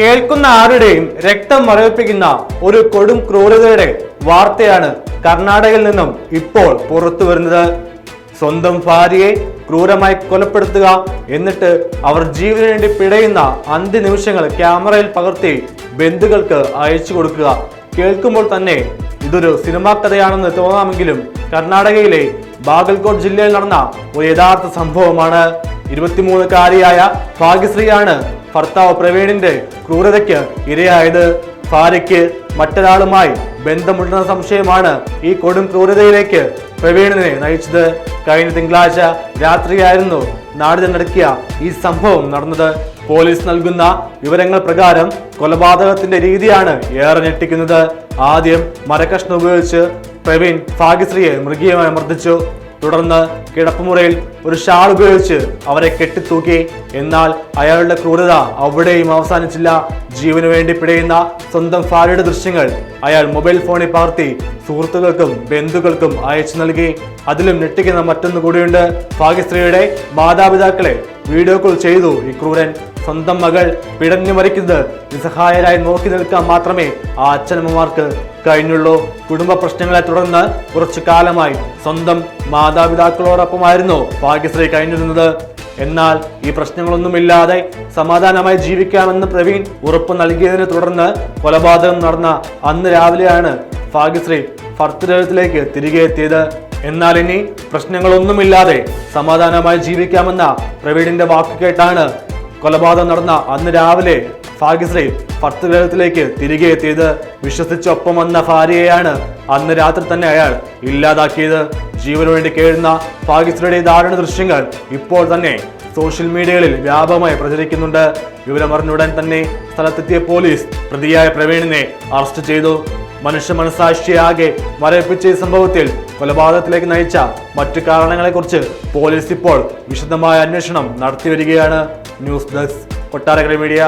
കേൾക്കുന്ന ആരുടെയും രക്തം മരവിപ്പിക്കുന്ന ഒരു കൊടും ക്രൂരതയുടെ വാർത്തയാണ് കർണാടകയിൽ നിന്നും ഇപ്പോൾ പുറത്തു വരുന്നത്. സ്വന്തം ഭാര്യയെ ക്രൂരമായി കൊലപ്പെടുത്തുക, എന്നിട്ട് അവർ ജീവന് വേണ്ടി പിടയുന്ന അന്ത്യനിമിഷങ്ങൾ ക്യാമറയിൽ പകർത്തി ബന്ധുക്കൾക്ക് അയച്ചു കൊടുക്കുക. കേൾക്കുമ്പോൾ തന്നെ ഇതൊരു സിനിമാ കഥയാണെന്ന് തോന്നാമെങ്കിലും കർണാടകയിലെ ബാഗൽകോട്ട് ജില്ലയിൽ നടന്ന ഒരു യഥാർത്ഥ സംഭവമാണ്. 23-കാരിയായ ഭാഗ്യശ്രീയാണ് ഭർത്താവ് പ്രവീണിന്റെ ക്രൂരതയ്ക്ക് ഇരയായത്. ഭാര്യയ്ക്ക് മറ്റൊരാളുമായി ബന്ധമുണ്ടെന്ന സംശയമാണ് ഈ കൊടും ക്രൂരതയിലേക്ക് പ്രവീണിനെ നയിച്ചത്. കഴിഞ്ഞ തിങ്കളാഴ്ച രാത്രിയായിരുന്നു നാട് നടക്കിയ ഈ സംഭവം നടന്നത്. പോലീസ് നൽകുന്ന വിവരങ്ങൾ പ്രകാരം കൊലപാതകത്തിന്റെ രീതിയാണ് ഏറെ ഞെട്ടിക്കുന്നത്. ആദ്യം മരക്കഷ്ണം ഉപയോഗിച്ച് പ്രവീൺ ഭാഗ്യശ്രീയെ മൃഗീയമായി മർദ്ദിച്ചു. തുടർന്ന് കിടപ്പുമുറിയിൽ ഒരു ഷാൾ ഉപയോഗിച്ച് അവരെ കെട്ടിത്തൂക്കി. എന്നാൽ അയാളുടെ ക്രൂരത അവിടെയും അവസാനിച്ചില്ല. ജീവന് വേണ്ടി പിടയുന്ന സ്വന്തം ഭാര്യയുടെ ദൃശ്യങ്ങൾ അയാൾ മൊബൈൽ ഫോണിൽ പകർത്തി സുഹൃത്തുക്കൾക്കും ബന്ധുക്കൾക്കും അയച്ചു നൽകി. അതിലും ഞെട്ടിക്കുന്ന മറ്റൊന്നു കൂടിയുണ്ട്. ഭാഗ്യശ്രീയുടെ മാതാപിതാക്കളെ വീഡിയോ കോൾ ചെയ്തു ഈ ക്രൂരൻ. സ്വന്തം മകൾ പിടഞ്ഞു മരിക്കുന്നത് നിസ്സഹായരായി നോക്കി നിൽക്കാൻ മാത്രമേ ആ അച്ഛനമ്മമാർക്ക് കഴിഞ്ഞുള്ളൂ. കുടുംബ പ്രശ്നങ്ങളെ തുടർന്ന് കുറച്ചു കാലമായി സ്വന്തം മാതാപിതാക്കളോടൊപ്പമായിരുന്നു ഭാഗ്യശ്രീ കഴിഞ്ഞിരുന്നത്. എന്നാൽ ഈ പ്രശ്നങ്ങളൊന്നുമില്ലാതെ സമാധാനമായി ജീവിക്കാമെന്ന് പ്രവീൺ ഉറപ്പ് നൽകിയതിനെ തുടർന്ന് കൊലപാതകം നടന്ന അന്ന് രാവിലെയാണ് ഭാഗ്യശ്രീ ഭർത്തൃഗൃഹത്തിലേക്ക് തിരികെ എത്തിയത്. എന്നാൽ ഇനി പ്രശ്നങ്ങളൊന്നുമില്ലാതെ സമാധാനമായി ജീവിക്കാമെന്ന പ്രവീണിന്റെ വാക്ക് കേട്ടാണ് കൊലപാതകം നടന്ന അന്ന് രാവിലെ ഭാഗ്യശ്രീ ഭർത്തൃഗൃഹത്തിലേക്ക് തിരികെ എത്തിയത്. വിശ്വസിച്ചൊപ്പം വന്ന ഭാര്യയെയാണ് അന്ന് രാത്രി തന്നെ അയാൾ ഇല്ലാതാക്കിയത്. ജീവന് വേണ്ടി കേഴുന്ന ഭാഗ്യശ്രീയുടെ ദാരുണ ദൃശ്യങ്ങൾ ഇപ്പോൾ തന്നെ സോഷ്യൽ മീഡിയകളിൽ വ്യാപകമായി പ്രചരിക്കുന്നുണ്ട്. വിവരമറിഞ്ഞുടൻ തന്നെ സ്ഥലത്തെത്തിയ പോലീസ് പ്രതിയായ പ്രവീണിനെ അറസ്റ്റ് ചെയ്തു. മനുഷ്യ മനസാക്ഷിയാകെ മരവിപ്പിച്ച ഈ സംഭവത്തിൽ കൊലപാതകത്തിലേക്ക് നയിച്ച മറ്റു കാരണങ്ങളെക്കുറിച്ച് പോലീസ് ഇപ്പോൾ വിശദമായ അന്വേഷണം നടത്തിവരികയാണ്. News desk Kottarakkara media.